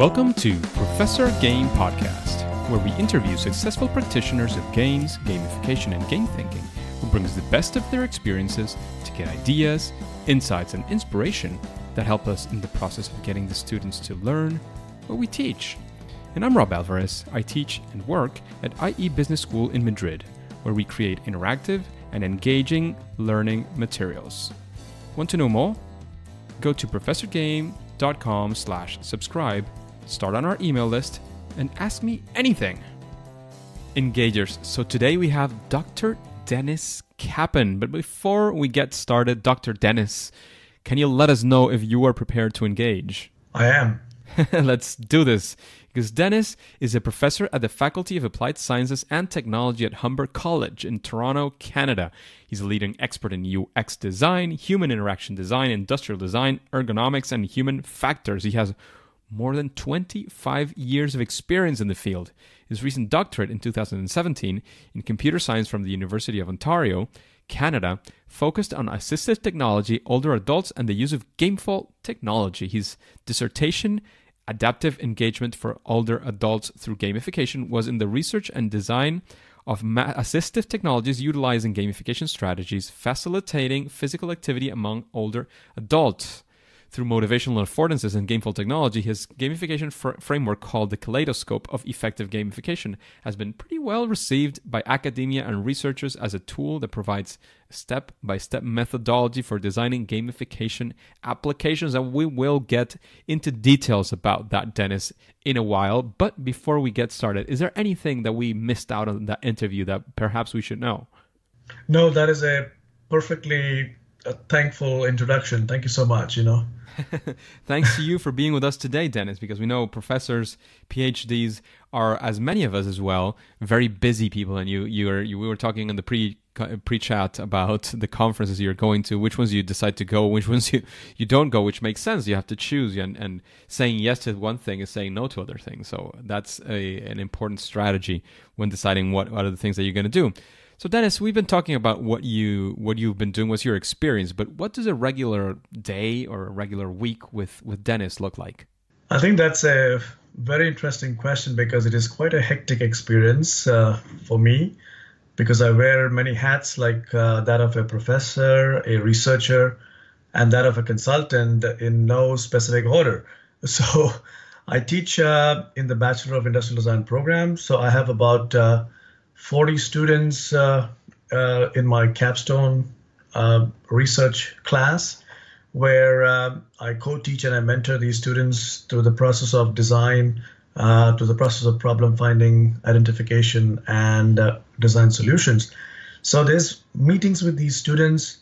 Welcome to Professor Game Podcast, where we interview successful practitioners of games, gamification, and game thinking who brings the best of their experiences to get ideas, insights, and inspiration that help us in the process of getting the students to learn what we teach. And I'm Rob Alvarez. I teach and work at IE Business School in Madrid, where we create interactive and engaging learning materials. Want to know more? Go to professorgame.com/subscribe, start on our email list, and ask me anything. Engagers, so today we have Dr. Dennis Kappen. But before we get started, Dr. Dennis, can you let us know if you are prepared to engage? I am. Let's do this. Because Dennis is a professor at the Faculty of Applied Sciences and Technology at Humber College in Toronto, Canada. He's a leading expert in UX design, human interaction design, industrial design, ergonomics, and human factors. He has more than 25 years of experience in the field. His recent doctorate in 2017 in computer science from the University of Ontario, Canada, focused on assistive technology, older adults, and the use of gameful technology. His dissertation, Adaptive Engagement for Older Adults Through Gamification, was in the research and design of assistive technologies utilizing gamification strategies, facilitating physical activity among older adults. Through motivational affordances and gameful technology, his gamification framework called the Kaleidoscope of Effective Gamification has been pretty well received by academia and researchers as a tool that provides step-by-step methodology for designing gamification applications. And we will get into details about that, Dennis, in a while. But before we get started, is there anything that we missed out on that interview that perhaps we should know? No, that is a perfectly thankful introduction. Thank you so much, Thanks to you for being with us today, Dennis, because we know professors, Ph.Ds are, as many of us as well, very busy people. And we were talking in the pre-chat about the conferences you're going to, which ones you decide to go, which ones you don't go, which makes sense. You have to choose, and saying yes to one thing is saying no to other things. So that's an important strategy when deciding what are the things that you're going to do. So Dennis, we've been talking about what you've been doing, what's your experience, but what does a regular day or a regular week with Dennis look like? I think that's a very interesting question because it is quite a hectic experience for me because I wear many hats like that of a professor, a researcher, and that of a consultant in no specific order. So I teach in the Bachelor of Industrial Design program. So I have about 40 students in my capstone research class where I co-teach and I mentor these students through the process of design, to the process of problem finding, identification, and design solutions. So there's meetings with these students.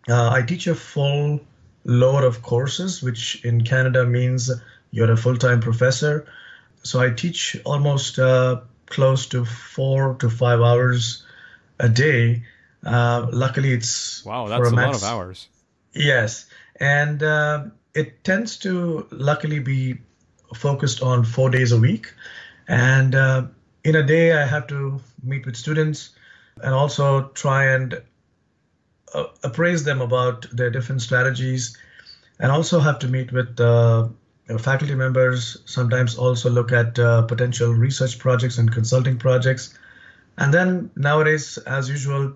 I teach a full load of courses, which in Canada means you're a full-time professor. So I teach almost close to 4 to 5 hours a day. Luckily, it's wow, that's a lot of hours. Yes, and it tends to luckily be focused on 4 days a week. And in a day, I have to meet with students and also try and appraise them about their different strategies, and also have to meet with faculty members, sometimes also look at potential research projects and consulting projects. And then nowadays, as usual,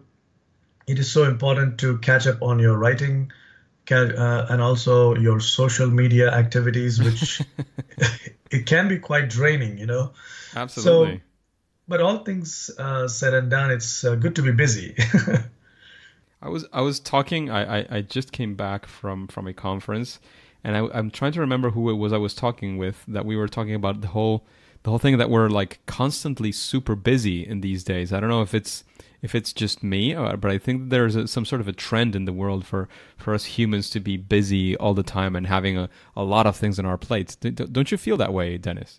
it is so important to catch up on your writing and also your social media activities, which it can be quite draining, Absolutely. So, but all things said and done, it's good to be busy. I was talking, I just came back from a conference, and I'm trying to remember who it was I was talking with, that we were talking about the whole thing that we're like constantly super busy in these days. I don't know if it's just me, but I think there's some sort of a trend in the world for us humans to be busy all the time and having a lot of things on our plates. Don't you feel that way, Dennis?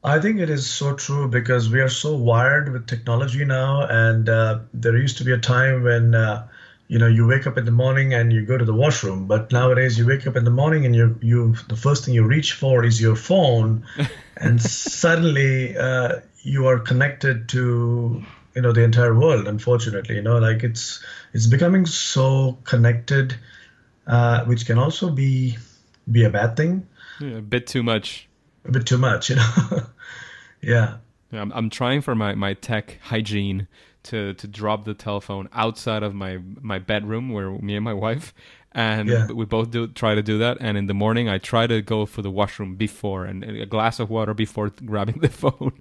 I think it is so true because we are so wired with technology now, and there used to be a time when you wake up in the morning and you go to the washroom, but nowadays you wake up in the morning and the first thing you reach for is your phone, and suddenly you are connected to the entire world. Unfortunately, like it's becoming so connected, which can also be a bad thing. Yeah, a bit too much. a bit too much, you know. Yeah. Yeah, I'm trying for my tech hygiene to drop the telephone outside of my bedroom where me and my wife, and Yeah. we both do try to do that. And in the morning, I try to go for the washroom before and a glass of water before grabbing the phone.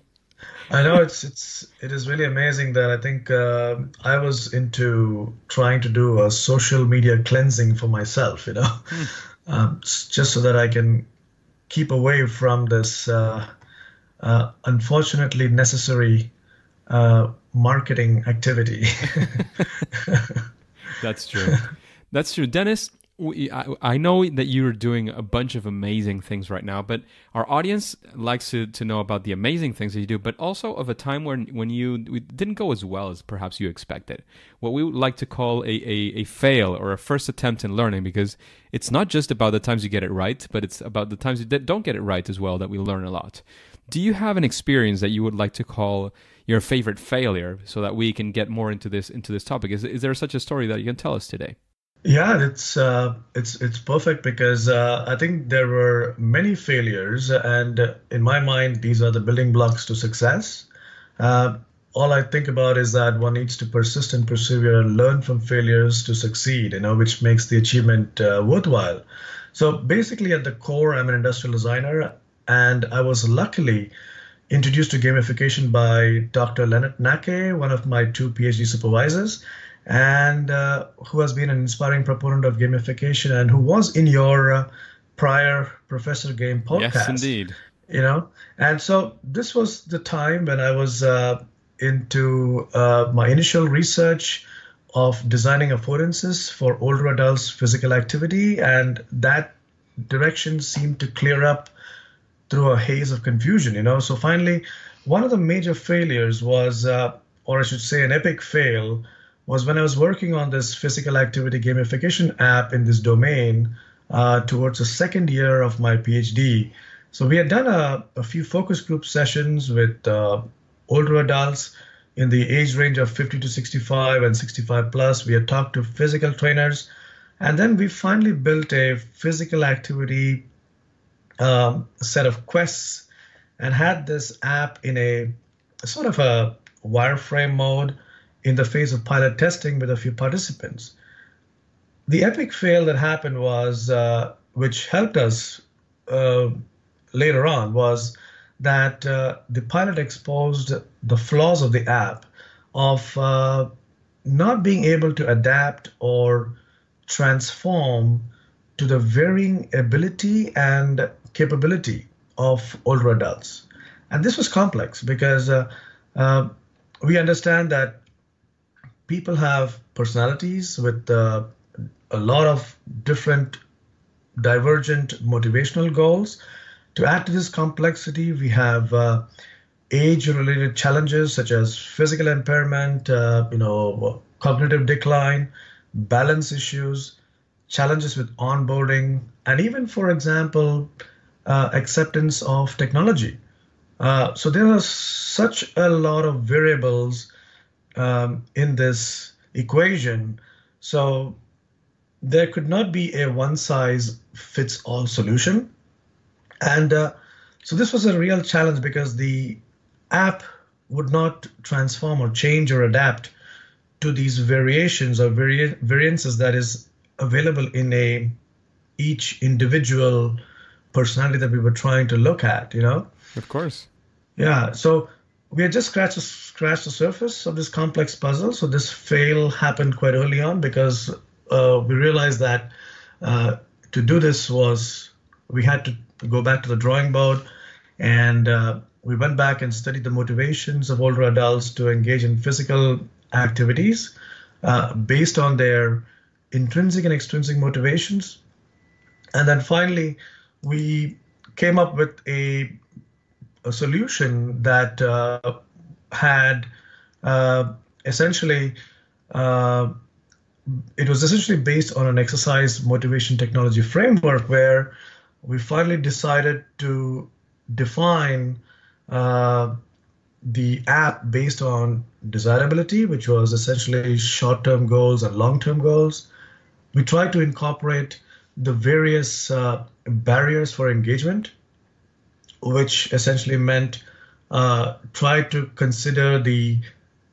I know it is really amazing that I think I was into trying to do a social media cleansing for myself, you know, just so that I can keep away from this unfortunately necessary marketing activity. That's true. That's true. Dennis, I know that you're doing a bunch of amazing things right now, but our audience likes to know about the amazing things that you do, but also of a time when it didn't go as well as perhaps you expected. What we would like to call a fail or a first attempt in learning, because it's not just about the times you get it right, but it's about the times you don't get it right as well that we learn a lot. Do you have an experience that you would like to call your favorite failure so that we can get more into this topic? Is there such a story that you can tell us today? Yeah, it's perfect because I think there were many failures, and in my mind, these are the building blocks to success. Uh, all I think about is that one needs to persist and persevere and learn from failures to succeed, you know, which makes the achievement worthwhile. So basically, at the core, I'm an industrial designer, and I was luckily introduced to gamification by Dr. Leonard Nake, one of my two PhD supervisors, and who has been an inspiring proponent of gamification and who was in your prior Professor Game podcast. Yes, indeed. You know, and so this was the time when I was into my initial research of designing affordances for older adults' physical activity, and that direction seemed to clear up through a haze of confusion, you know. So finally, one of the major failures was, or I should say an epic fail, was when I was working on this physical activity gamification app in this domain towards the second year of my PhD. So we had done a few focus group sessions with older adults in the age range of 50 to 65 and 65 plus. We had talked to physical trainers, and then we finally built a physical activity set of quests and had this app in a sort of a wireframe mode in the phase of pilot testing with a few participants. The epic fail that happened was, which helped us later on, was that the pilot exposed the flaws of the app of not being able to adapt or transform to the varying ability and capability of older adults. And this was complex because we understand that people have personalities with a lot of different divergent motivational goals. To add to this complexity, we have age-related challenges such as physical impairment, cognitive decline, balance issues, challenges with onboarding, and even, for example, acceptance of technology. So there are such a lot of variables in this equation. So there could not be a one-size-fits-all solution. And so this was a real challenge because the app would not transform or change or adapt to these variations or variances that is available in each individual personality that we were trying to look at, you know? Of course. Yeah, so we had just scratched the surface of this complex puzzle. So this fail happened quite early on because we realized that to do this we had to go back to the drawing board, and we went back and studied the motivations of older adults to engage in physical activities based on their intrinsic and extrinsic motivations. And then finally, we came up with a solution that had essentially, it was essentially based on an exercise motivation technology framework where we finally decided to define the app based on desirability, which was essentially short-term goals and long-term goals. We tried to incorporate the various barriers for engagement, which essentially meant try to consider the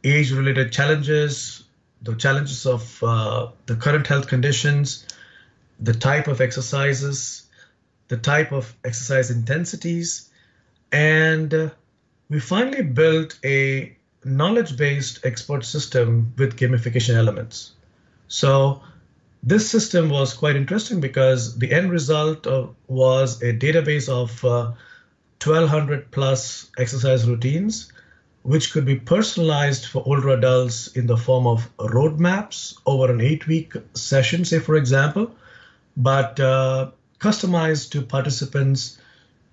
age-related challenges, the challenges of the current health conditions, the type of exercises, the type of exercise intensities, and we finally built a knowledge-based expert system with gamification elements. So this system was quite interesting because the end result was a database of 1,200 plus exercise routines, which could be personalized for older adults in the form of roadmaps over an 8-week session, say, for example, but customized to participants'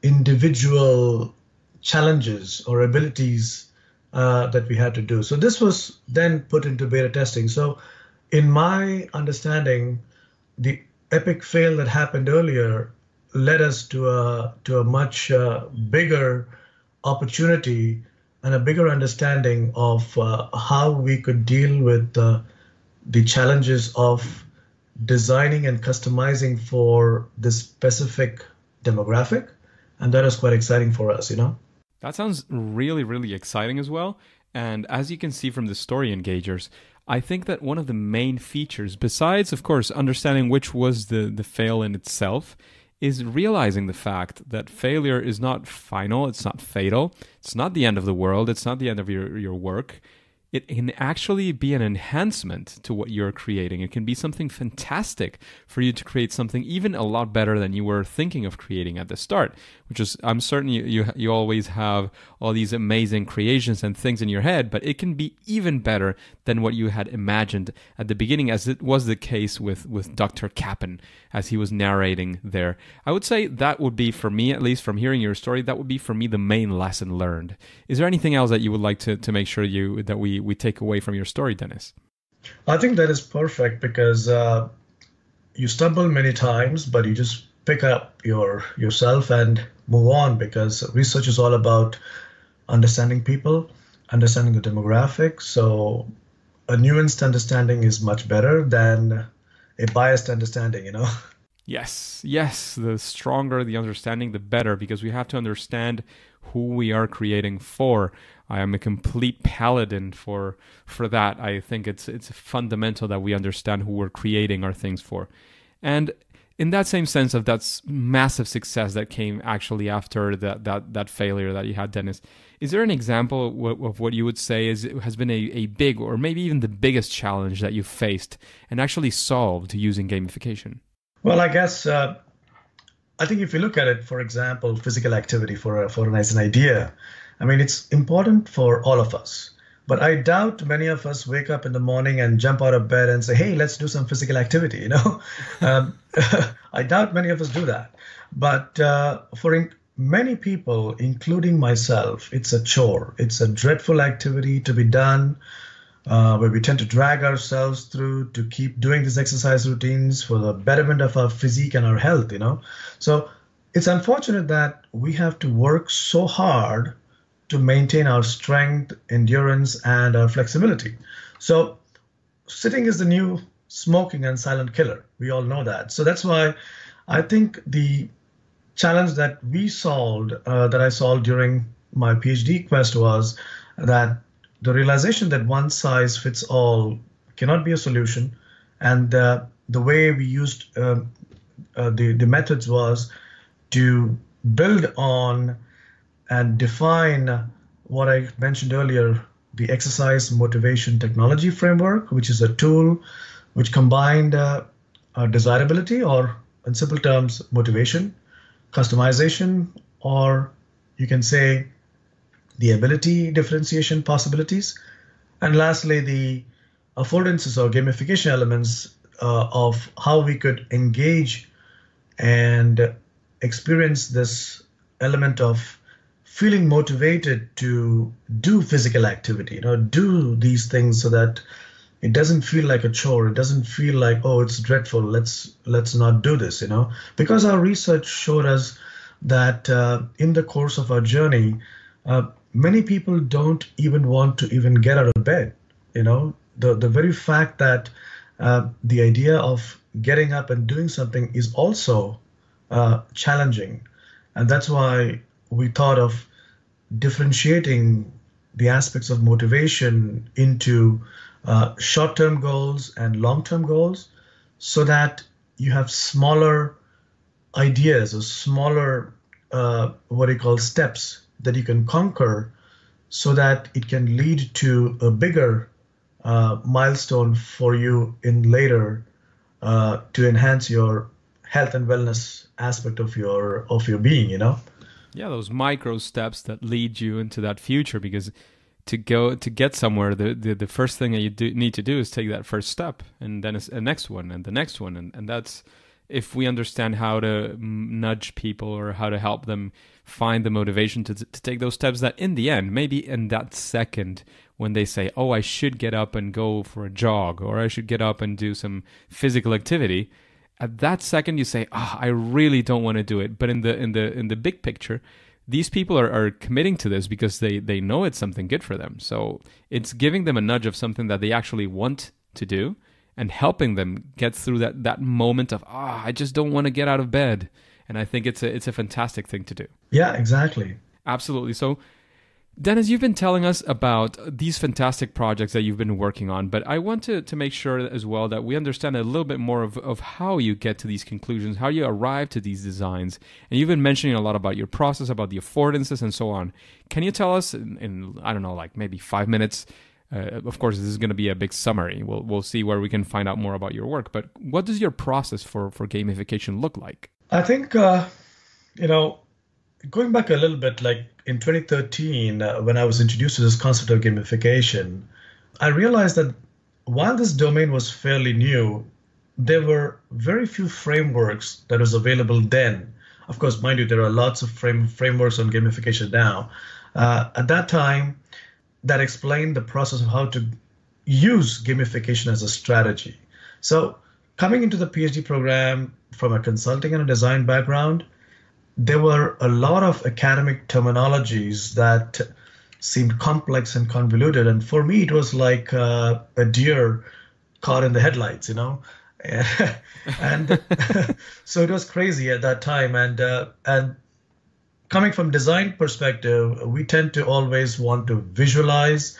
individual challenges or abilities that we had to do. So this was then put into beta testing. So in my understanding, the epic fail that happened earlier led us to a much bigger opportunity and a bigger understanding of how we could deal with the challenges of designing and customizing for this specific demographic. And that is quite exciting for us, you know? That sounds really, really exciting as well. And as you can see from the story engagers, I think that one of the main features, besides, of course, understanding which was the fail in itself, is realizing the fact that failure is not final, it's not fatal, it's not the end of the world, it's not the end of your work. It can actually be an enhancement to what you're creating. It can be something fantastic for you to create something even a lot better than you were thinking of creating at the start, which is, I'm certain you always have all these amazing creations and things in your head, but it can be even better than what you had imagined at the beginning, as it was the case with Dr. Kappen, as he was narrating there. I would say that would be, for me, at least from hearing your story, that would be for me the main lesson learned. Is there anything else that you would like to make sure that we take away from your story, Dennis? I think that is perfect because you stumble many times, but you just pick up yourself and move on, because research is all about understanding people, understanding the demographic. So a nuanced understanding is much better than a biased understanding, you know? Yes. The stronger the understanding, the better, because we have to understand who we are creating for. I am a complete paladin for that. I think it's fundamental that we understand who we're creating our things for. And in that same sense of that massive success that came actually after that failure that you had, Dennis, is there an example of what you would say has been a big, or maybe even the biggest challenge that you faced and actually solved using gamification? Well, I guess I think if you look at it, for example, physical activity for as an idea, I mean, it's important for all of us. But I doubt many of us wake up in the morning and jump out of bed and say, hey, let's do some physical activity, you know? I doubt many of us do that. But for many people, including myself, it's a chore. It's a dreadful activity to be done, where we tend to drag ourselves through to keep doing these exercise routines for the betterment of our physique and our health, you know? So it's unfortunate that we have to work so hard to maintain our strength, endurance, and our flexibility. So sitting is the new smoking and silent killer. We all know that. So that's why I think the challenge that I solved during my PhD quest was that the realization that one size fits all cannot be a solution. And the way we used the methods was to build on and define what I mentioned earlier, the exercise motivation technology framework, which is a tool which combined desirability, or in simple terms, motivation, customization, or you can say the ability differentiation possibilities, and lastly, the affordances or gamification elements of how we could engage and experience this element of feeling motivated to do physical activity, you know, do these things so that it doesn't feel like a chore. It doesn't feel like, oh, it's dreadful. Let's not do this, you know, because our research showed us that in the course of our journey, many people don't even want to even get out of bed. You know, the very fact that the idea of getting up and doing something is also challenging. And that's why we thought of differentiating the aspects of motivation into short-term goals and long-term goals so that you have smaller ideas or smaller what you call steps that you can conquer so that it can lead to a bigger milestone for you in later to enhance your health and wellness aspect of your being, you know? Yeah, those micro steps that lead you into that future, because to get somewhere, the first thing that you need to do is take that first step, and then it's a next one and the next one, and that's, if we understand how to nudge people or how to help them find the motivation to take those steps, that in the end, maybe in that second when they say, oh, I should get up and go for a jog, or I should get up and do some physical activity, at that second you say, I really don't want to do it. But in the big picture, these people are committing to this because they know it's something good for them. So it's giving them a nudge of something that they actually want to do and helping them get through that moment of, I just don't want to get out of bed. And I think it's a fantastic thing to do. Yeah, exactly. Absolutely. So Dennis, you've been telling us about these fantastic projects that you've been working on, but I want to make sure as well that we understand a little bit more of how you get to these conclusions, how you arrive to these designs. And you've been mentioning a lot about your process, about the affordances and so on. Can you tell us in I don't know, like maybe 5 minutes? Of course, this is going to be a big summary. We'll see where we can find out more about your work. But what does your process for gamification look like? I think, going back a little bit, like in 2013, when I was introduced to this concept of gamification, I realized that while this domain was fairly new, there were very few frameworks that was available then. Of course, mind you, there are lots of frameworks on gamification now. At that time, that explained the process of how to use gamification as a strategy. So coming into the PhD program from a consulting and a design background, there were a lot of academic terminologies that seemed complex and convoluted. And for me, it was like a deer caught in the headlights, you know? And so it was crazy at that time. And coming from design perspective, we tend to always want to visualize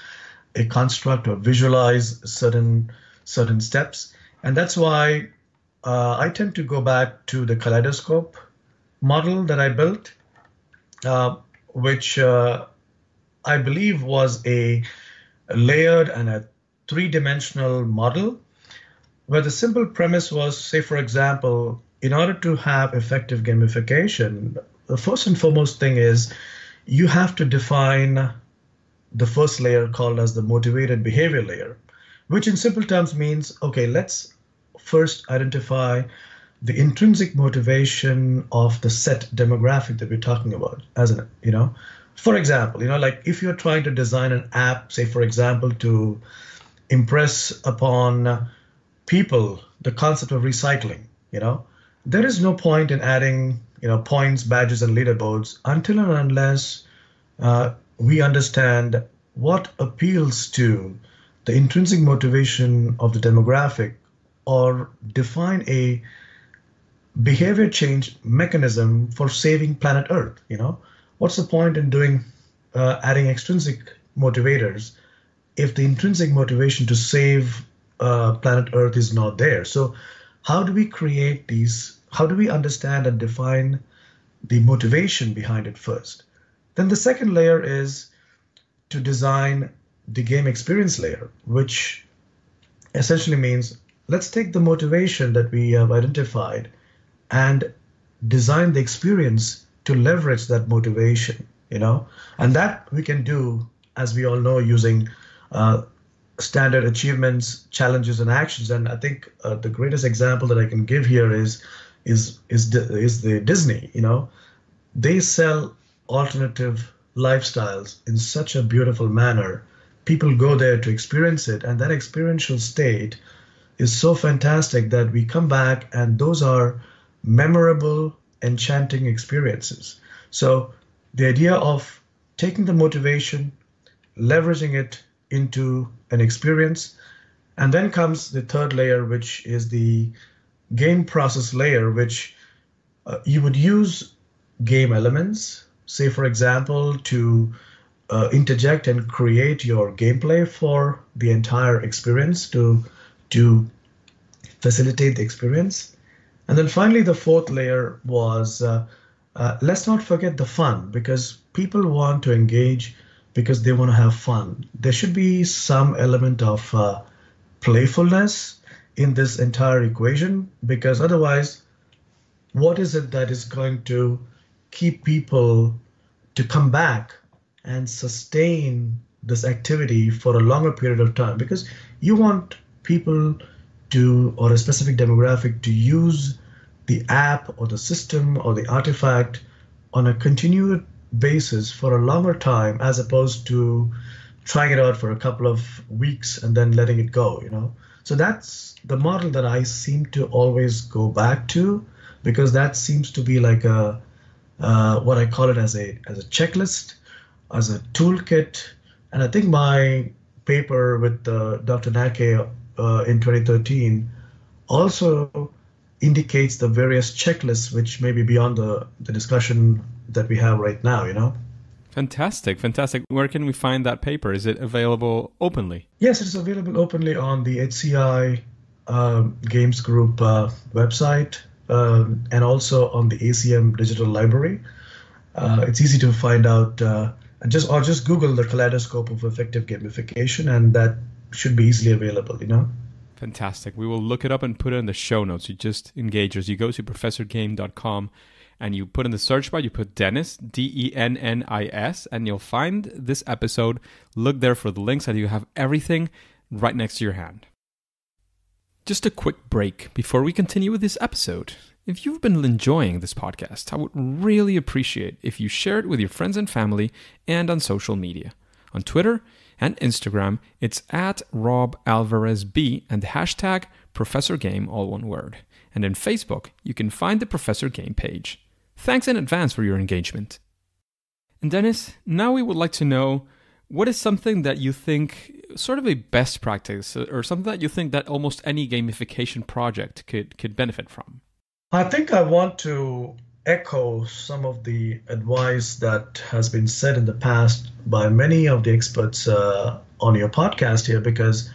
a construct or visualize certain steps. And that's why I tend to go back to the Kaleidoscope model that I built, which I believe was a layered and a three-dimensional model, where the simple premise was, say, for example, in order to have effective gamification, the first and foremost thing is you have to define the first layer called as the motivated behavior layer, which in simple terms means, okay, let's first identify the intrinsic motivation of the set demographic that we're talking about. For example, like if you're trying to design an app, say, for example, to impress upon people the concept of recycling, there is no point in adding, points, badges, and leaderboards until and unless we understand what appeals to the intrinsic motivation of the demographic or define a behavior change mechanism for saving planet Earth. What's the point in doing adding extrinsic motivators if the intrinsic motivation to save planet Earth is not there? So how do we create these? How do we understand and define the motivation behind it first? Then the second layer is to design the game experience layer, which essentially means let's take the motivation that we have identified and design the experience to leverage that motivation, and that we can do, as we all know, using standard achievements, challenges, and actions. And I think the greatest example that I can give here is the Disney. They sell alternative lifestyles in such a beautiful manner. People go there to experience it, and that experiential state is so fantastic that we come back, and those are memorable, enchanting experiences. So the idea of taking the motivation, leveraging it into an experience, and then comes the third layer, which is the game process layer, which you would use game elements say, for example, to interject and create your gameplay for the entire experience to facilitate the experience. And then finally, the fourth layer was let's not forget the fun, because people want to engage because they want to have fun. There should be some element of playfulness in this entire equation, because otherwise, what is it that is going to keep people to come back and sustain this activity for a longer period of time? Because you want people to, or a specific demographic, to use the app or the system or the artifact on a continued basis for a longer time, as opposed to trying it out for a couple of weeks and then letting it go, So that's the model that I seem to always go back to, because that seems to be like a what I call it as a checklist, as a toolkit. And I think my paper with Dr. Nake in 2013 also indicates the various checklists, which may be beyond the discussion that we have right now. Fantastic. Where can we find that paper? Is it available openly? Yes, it is available openly on the HCI Games Group website, and also on the ACM Digital Library. It's easy to find out, just Google the Kaleidoscope of Effective Gamification, and that should be easily available, Fantastic. We will look it up and put it in the show notes. You just engage us. You go to professorgame.com and you put in the search bar, you put Dennis, Dennis, and you'll find this episode. Look there for the links, and you have everything right next to your hand. Just a quick break before we continue with this episode. If you've been enjoying this podcast, I would really appreciate if you share it with your friends and family and on social media. On Twitter and Instagram, it's at RobAlvarezB and the hashtag ProfessorGame, all one word. And in Facebook, you can find the Professor Game page. Thanks in advance for your engagement. And Dennis, now we would like to know, what is something that you think sort of a best practice, or something that you think that almost any gamification project could benefit from? I think I want to echo some of the advice that has been said in the past by many of the experts on your podcast here, because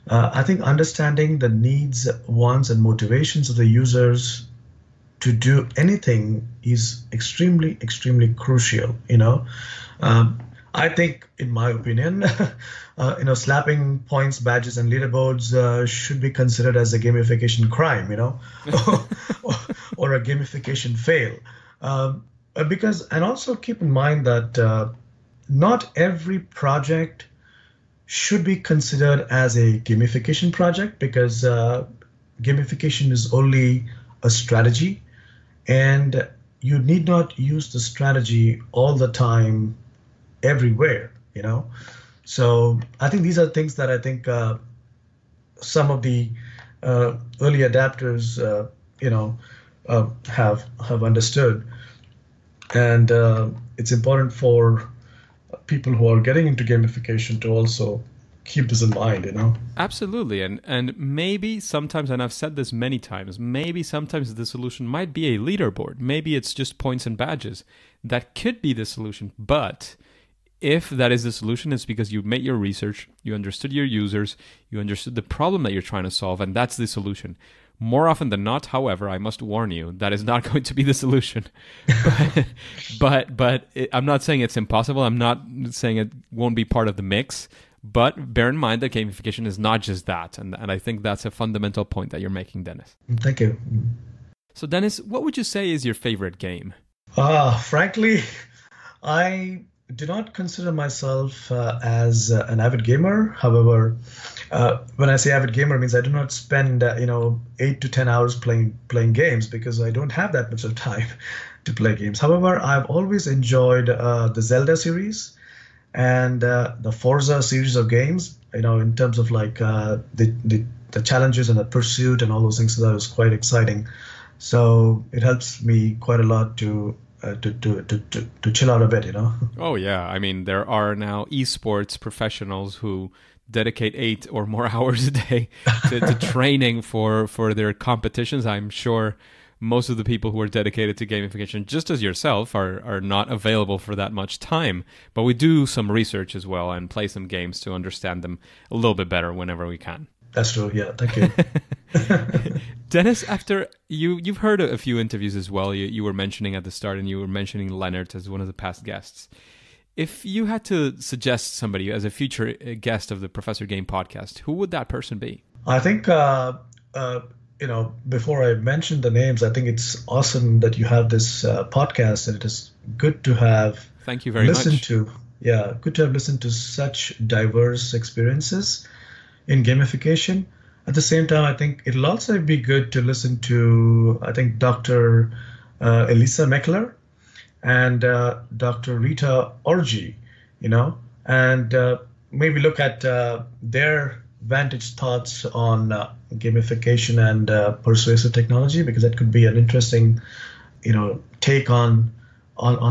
I think understanding the needs, wants, and motivations of the users to do anything is extremely, extremely crucial. I think, in my opinion, slapping points, badges, and leaderboards should be considered as a gamification crime, or a gamification fail. And also keep in mind that not every project should be considered as a gamification project, because gamification is only a strategy, and you need not use the strategy all the time everywhere, So I think these are things that I think some of the early adapters, have understood. And it's important for people who are getting into gamification to also keep this in mind, Absolutely. And maybe sometimes, and I've said this many times, maybe sometimes the solution might be a leaderboard. Maybe it's just points and badges. That could be the solution. But if that is the solution, it's because you made your research, you understood your users, you understood the problem that you're trying to solve, and that's the solution. More often than not, however, I must warn you, that is not going to be the solution. but I'm not saying it's impossible. I'm not saying it won't be part of the mix. But bear in mind that gamification is not just that. And I think that's a fundamental point that you're making, Dennis. Thank you. So, Dennis, what would you say is your favorite game? Frankly, I do not consider myself as an avid gamer. However, when I say avid gamer, it means I do not spend 8 to 10 hours playing games, because I don't have that much of time to play games. However, I've always enjoyed the Zelda series and the Forza series of games. In terms of like the challenges and the pursuit and all those things. So that was quite exciting. So it helps me quite a lot to chill out a bit, Oh yeah, I mean, there are now esports professionals who dedicate 8 or more hours a day to training for their competitions. I'm sure most of the people who are dedicated to gamification, just as yourself, are not available for that much time. But we do some research as well and play some games to understand them a little bit better whenever we can. That's true. Yeah. Thank you. Dennis, after you've heard a few interviews as well. You were mentioning at the start, and you were mentioning Leonard as one of the past guests. If you had to suggest somebody as a future guest of the Professor Game podcast, who would that person be? I think, before I mention the names, I think it's awesome that you have this podcast, and it is good to have Thank you very much. Good to have listened to such diverse experiences in gamification. At the same time, I think it'll also be good to listen to, I think, Dr. Elisa Meckler and Dr. Rita Orji, and maybe look at their vantage thoughts on gamification and persuasive technology, because that could be an interesting, take on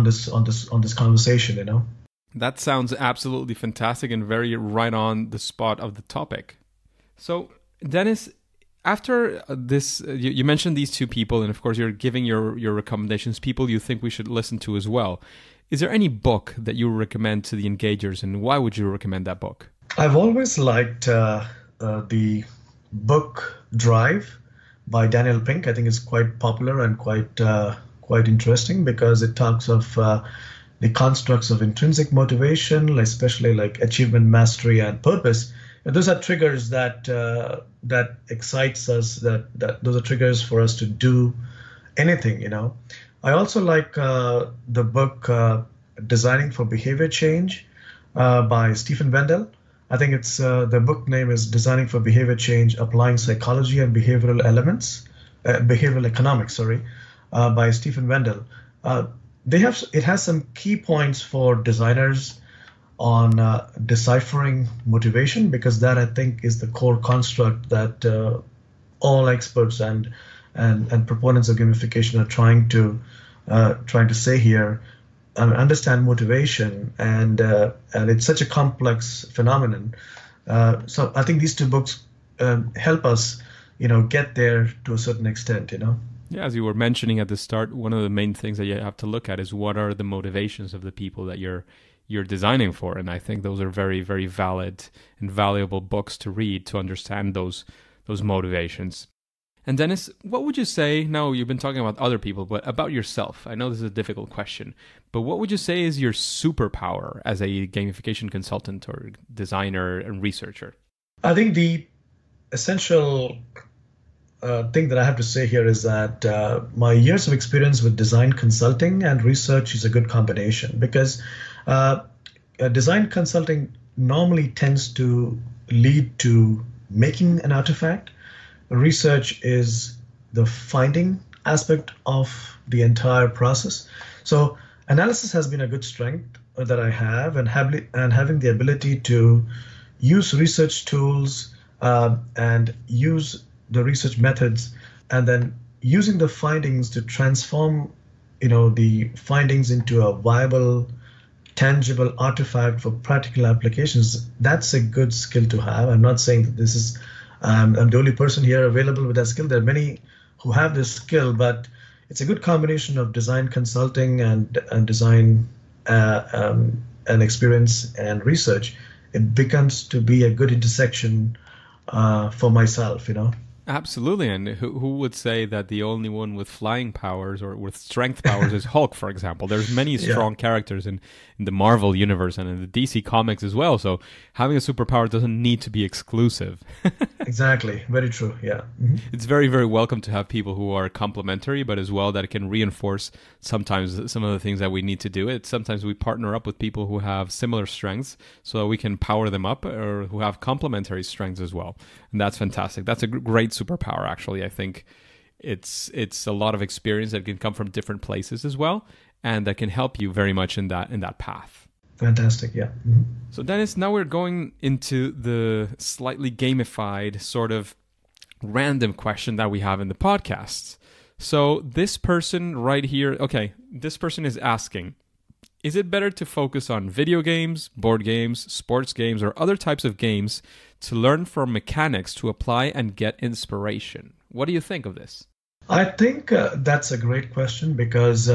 this conversation. That sounds absolutely fantastic and very right on the spot of the topic. So, Dennis, after this, you mentioned these two people, and of course you're giving your recommendations, people you think we should listen to as well. Is there any book that you recommend to the engagers, and why would you recommend that book? I've always liked the book Drive by Daniel Pink. I think it's quite popular and quite interesting, because it talks of the constructs of intrinsic motivation, especially like achievement, mastery, and purpose. And those are triggers that excites us. That those are triggers for us to do anything. I also like the book Designing for Behavior Change by Stephen Wendell. I think it's the book name is Designing for Behavior Change: Applying Psychology and Behavioral Elements, Behavioral Economics. By Stephen Wendell. It has some key points for designers on deciphering motivation, because that, I think, is the core construct that all experts and proponents of gamification are trying to say here. Understand motivation, and it's such a complex phenomenon. So I think these two books help us, get there to a certain extent. Yeah, as you were mentioning at the start, one of the main things that you have to look at is what are the motivations of the people that you're designing for, and I think those are very, very valid and valuable books to read to understand those motivations. And Dennis, what would you say, now you've been talking about other people, but about yourself? I know this is a difficult question, but what would you say is your superpower as a gamification consultant or designer and researcher? I think the essential thing that I have to say here is that my years of experience with design consulting and research is a good combination, because design consulting normally tends to lead to making an artifact. Research is the finding aspect of the entire process. So analysis has been a good strength that I have, and having the ability to use research tools and use the research methods, and then using the findings to transform, the findings into a viable, tangible artifact for practical applications. That's a good skill to have. I'm not saying that this is, I'm the only person here available with that skill. There are many who have this skill, but it's a good combination of design consulting and design and experience and research. It becomes to be a good intersection for myself, Absolutely, and who would say that the only one with flying powers or with strength powers is Hulk, for example? There's many strong characters in the Marvel universe and in the DC comics as well, so having a superpower doesn't need to be exclusive. Exactly, very true, yeah. Mm-hmm. It's very, very welcome to have people who are complementary, but as well that it can reinforce sometimes some of the things that we need to do. Sometimes we partner up with people who have similar strengths so that we can power them up, or who have complementary strengths as well. And that's fantastic. That's a great superpower, actually. I think it's a lot of experience that can come from different places as well, and that can help you very much in that path. Fantastic, yeah. Mm-hmm. So Dennis, now we're going into the slightly gamified sort of random question that we have in the podcast. So this person right here, this person is asking, is it better to focus on video games, board games, sports games, or other types of games to learn from mechanics to apply and get inspiration? What do you think of this? I think that's a great question because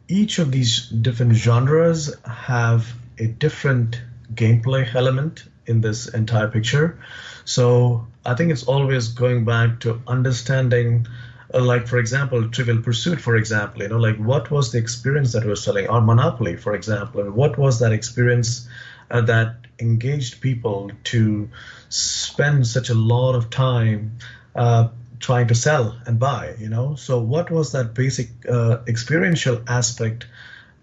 each of these different genres have a different gameplay element in this entire picture. So I think it's always going back to understanding, like, for example, Trivial Pursuit, for example, like what was the experience that we're selling, or Monopoly, for example, and what was that experience that engaged people to spend such a lot of time trying to sell and buy, So what was that basic experiential aspect?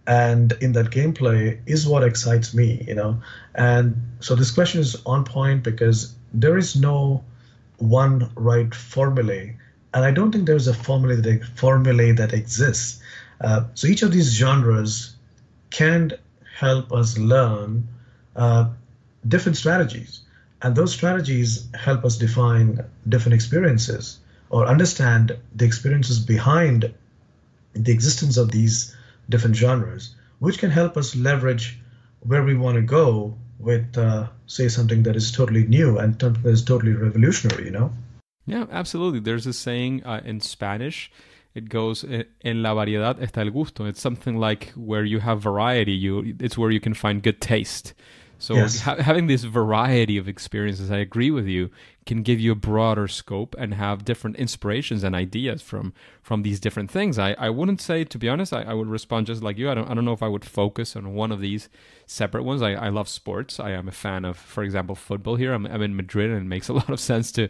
And in that gameplay is what excites me. And so this question is on point because there is no one right formula. And I don't think there's a formula that exists. So each of these genres can help us learn different strategies. And those strategies help us define different experiences or understand the experiences behind the existence of these different genres, which can help us leverage where we want to go with, say, something that is totally new and something that is totally revolutionary, Yeah, absolutely. There's a saying in Spanish. It goes, en la variedad está el gusto. It's something like where you have variety, it's where you can find good taste. So yes. Having this variety of experiences, I agree with you, can give you a broader scope and have different inspirations and ideas from these different things. I wouldn't say, to be honest, I would respond just like you. I don't know if I would focus on one of these separate ones. I love sports. I am a fan of, for example, football here. I'm in Madrid, and it makes a lot of sense to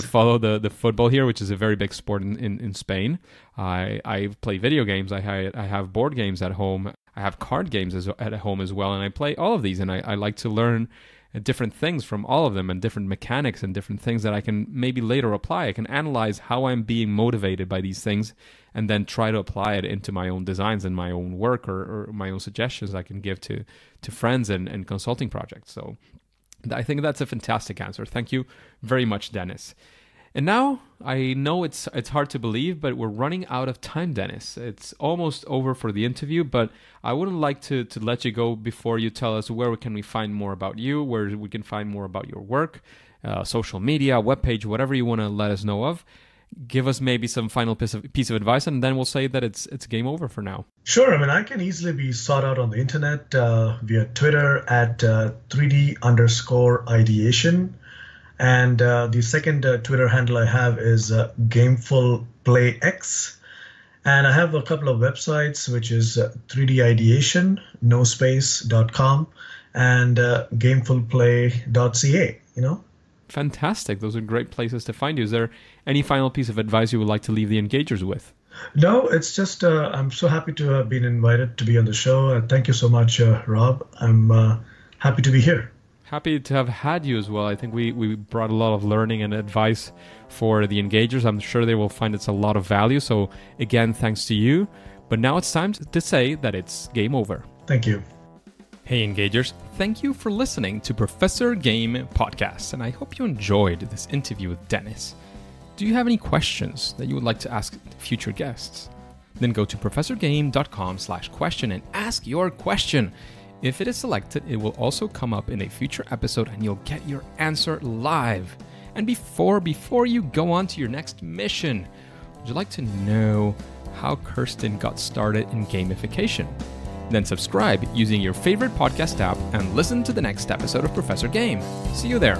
follow the football here, which is a very big sport in Spain. I play video games. I have board games at home. I have card games at home as well, and I play all of these, and I like to learn different things from all of them and different mechanics and different things that I can maybe later apply. I can analyze how I'm being motivated by these things and then try to apply it into my own designs and my own work or my own suggestions I can give to friends and consulting projects. So I think that's a fantastic answer. Thank you very much, Dennis. And now, I know it's hard to believe, but we're running out of time, Dennis. It's almost over for the interview, but I wouldn't like to let you go before you tell us where can we find more about you, where we can find more about your work, social media, webpage, whatever you want to let us know of. Give us maybe some final piece of advice, and then we'll say that it's game over for now. Sure. I mean, I can easily be sought out on the internet via Twitter at 3D_ideation. And the second Twitter handle I have is gamefulplayx. And I have a couple of websites, which is 3dideation, nospace.com, and gamefulplay.ca, Fantastic. Those are great places to find you. Is there any final piece of advice you would like to leave the engagers with? No, it's just I'm so happy to have been invited to be on the show. Thank you so much, Rob. I'm happy to be here. Happy to have had you as well. I think we brought a lot of learning and advice for the engagers. I'm sure they will find it's a lot of value. So again, thanks to you. But now it's time to say that it's game over. Thank you. Hey engagers, thank you for listening to Professor Game Podcast, and I hope you enjoyed this interview with Dennis. Do you have any questions that you would like to ask future guests? Then go to professorgame.com/question and ask your question. If it is selected, it will also come up in a future episode and you'll get your answer live. And before you go on to your next mission, would you like to know how Kirsten got started in gamification? Then subscribe using your favorite podcast app and listen to the next episode of Professor Game. See you there.